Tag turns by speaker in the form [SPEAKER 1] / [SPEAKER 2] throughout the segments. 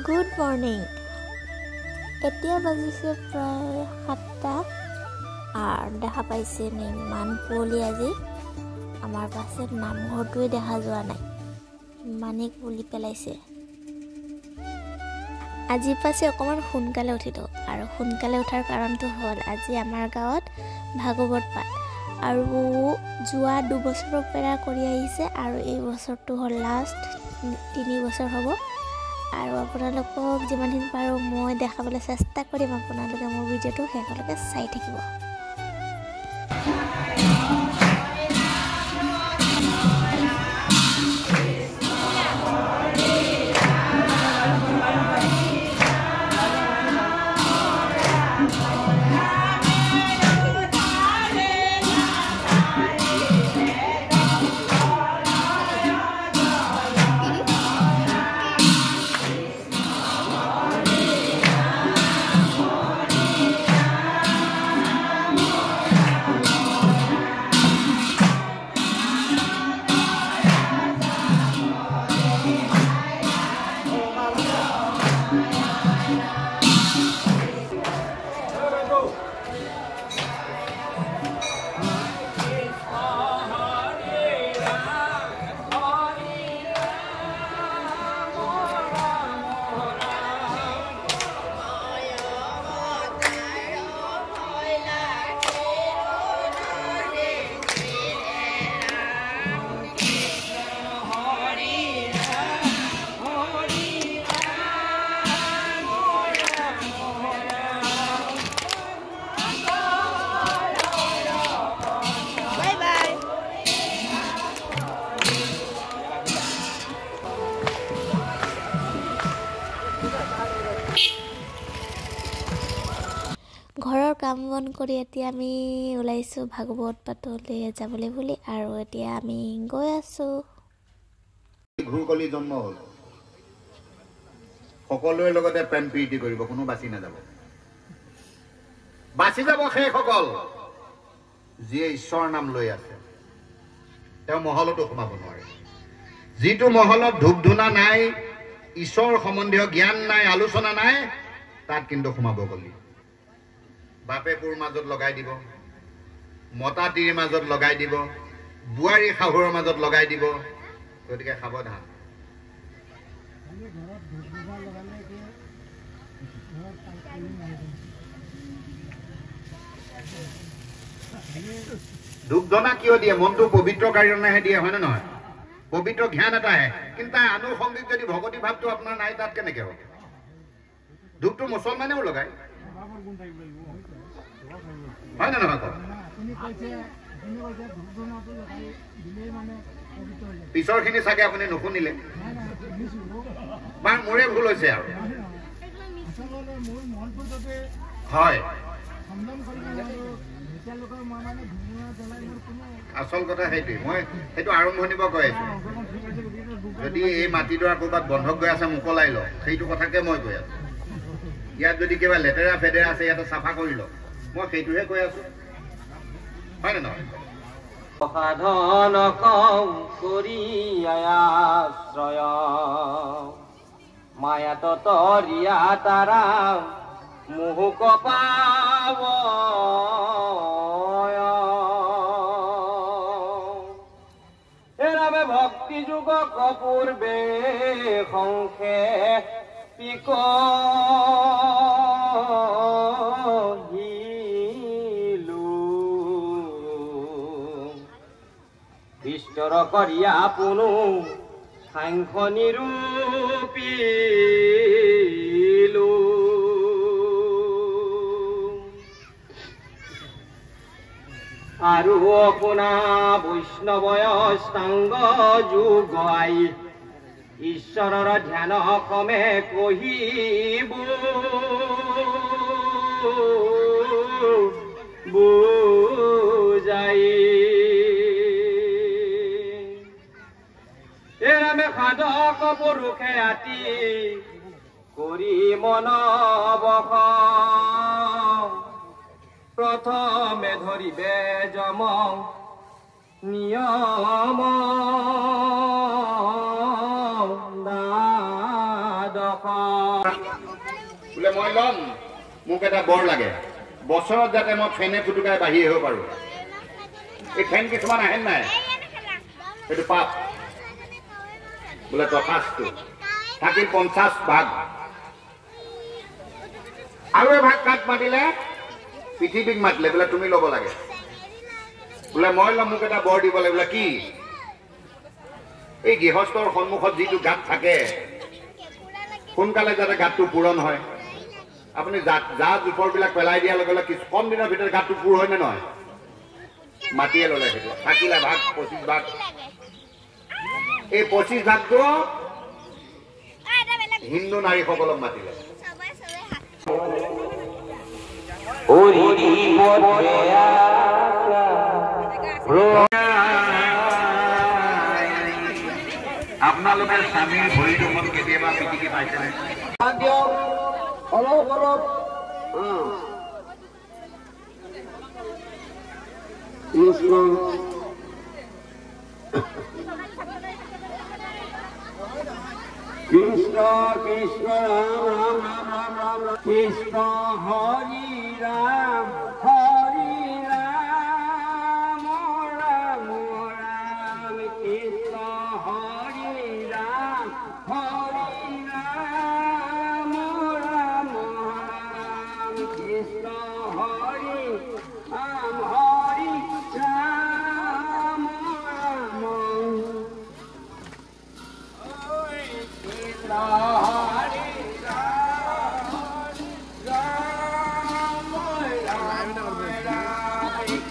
[SPEAKER 1] Good morning. এতিয়া বাজিছে প্ৰায় 7টা আৰু দেখা পাইছে নে ইমান কুঁৱলী আজি আমাৰ পাছে নামঘৰটোৱে দেখা যোৱা নাই, ইমানেই কুঁৱলী পেলাইছে। আজি পাছে অকণমান সোনকালে উঠিলোঁ আৰু সোনকালে উঠাৰ কাৰণটো হ'ল আজি আমাৰ গাঁৱত ভাগৱত পাঠ আৰু যোৱা 2 বছৰৰ পৰা কৰি আহিছে আৰু এই বছৰটো হ'ল লাষ্ট 3 বছৰ হ'ব। আৰু আপোনালোকক যিমানখিনি পাৰোঁ মই দেখাবলৈ চেষ্টা কৰিম, আপোনালোকে মোৰ ভিডিঅ'টো শেষলৈকে চাই থাকিব। ঘৰৰ কাম বন কৰি এতিয়া আমি ওলাইছোঁ ভাগৱত পাঠলৈ যাবলৈ বুলি, আৰু এতিয়া আমি গৈ আছোঁ।
[SPEAKER 2] ঘূৰকলি জন্ম হ'ল, সকলোৰে লগতে প্ৰেম প্ৰীতি কৰিব, কোনো বাচি নাযাব। বাচি যাব সেইসকল যিয়ে ঈশ্বৰৰ নাম লৈ আছে, তেওঁ মহলতো সোমাব নোৱাৰে। যিটো মহলত ধূপ ধূনা নাই, ঈশ্বৰ সম্বন্ধীয় জ্ঞান নাই, আলোচনা নাই, তাত কিন্তু সোমাব গলি বাপে পুৰ মাজত লগাই দিব, মতাটিৰ মাজত লগাই দিব, বোৱাৰী শাহুৰৰ মাজত লগাই দিব। গতিকে সাৱধান। ধূপ ধনা কিয় দিয়ে? মনটো পবিত্ৰ কাৰণেহে দিয়ে, হয় নে নহয়? পবিত্ৰ জ্ঞান এটা আহে, কিন্তু তাৰ আনুষংগিক যদি ভগৱতী ভাৱটো আপোনাৰ নাই, তাত কেনেকে হ'ব? ধূপটো মুছলমানেও লগায়, হয় নে নহয়? পিছৰ খিনি চাগে আপুনি নুশুনিলে, বা মোৰে ভুল হৈছে আৰু। হয়, আচল কথা সেইটোৱে। মই সেইটো আৰম্ভণিৰ পৰা কৈ আছো, যদি এই মাটিডৰা ক'ৰবাত বন্ধক গৈ আছে মোকলাই লওক, সেইটো কথাকে মই কৈ আছো। ইয়াত যদি কিবা লেতেৰা ফেদেৰা আছে ইয়াতে চাফা কৰি লওক, মই সেইটোহে কৈ আছো, হয় নে নহয়?
[SPEAKER 3] সাধন কওঁ কৰি আশ্ৰয় মায়াত তৰিয়া তাৰা মোহক পাব এৰাবে ভক্তি যুগ কপূৰ্বে সংখে পিক ঈশ্বৰ কৰিয়া পুনু সাংখ্য নিৰূপিলো আৰু আপোনা বৈষ্ণৱয় সাংগ যোগ আই ঈশ্বৰৰ ধ্যান ক্ৰমে কহিব বুজাই এৰামে সাধক পুৰুষে আতি কৰি মন বস প্ৰথমে ধৰিবে যম নিয়ম দ্বাদশ
[SPEAKER 2] বোলে মই ল'ম মোক এটা বৰ লাগে বছৰত যাতে মই ফেনে ফুটুকাই বাঢ়ি আহিব পাৰোঁ এই ফেন কিছুমান আহে নাই সেইটো পাপ বোলে তথাস্তু থাকিল 50 ভাগ আৰু এভাগ কাক মাতিলে পৃথিৱীক মাতিলে বোলে তুমি ল'ব লাগে বোলে মই ল'ম মোক এটা বৰ দিব লাগে বোলে কি এই গৃহস্থৰ সন্মুখত যিটো গাঁত থাকে সোনকালে যাতে গাঁতটো পূৰণ হয় আপুনি যা জোপৰবিলাক পেলাই দিয়াৰ লগে লগে কিছু কম দিনৰ ভিতৰত গাঁতটো পূৰ হয় নে নহয় মাটিয়ে ল'লে সেইটো থাকিলে ভাগ 25 ভাগ এই 25 ভাগটো হিন্দু নাৰীসকলক মাতিলে আপোনালোকে স্বামীৰ ভৰিটো মন কেতিয়াবা পিটিকি পাইছেনে
[SPEAKER 3] অলপ অলপ কৃষ্ণ কৃষ্ণ কৃষ্ণ ৰাম ৰাম ৰাম ৰাম ৰাম কৃষ্ণ হৰি ৰাম ৰাম ৰাম কৃষ্ণ হৰি ৰাম ৰাম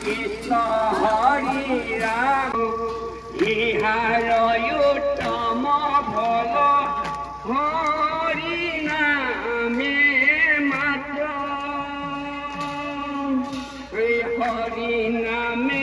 [SPEAKER 3] কৃষ্ণ হৰি ৰাম ইহাৰয়ুতম ভল হৰি নামে মাত্ৰ হৰি নামে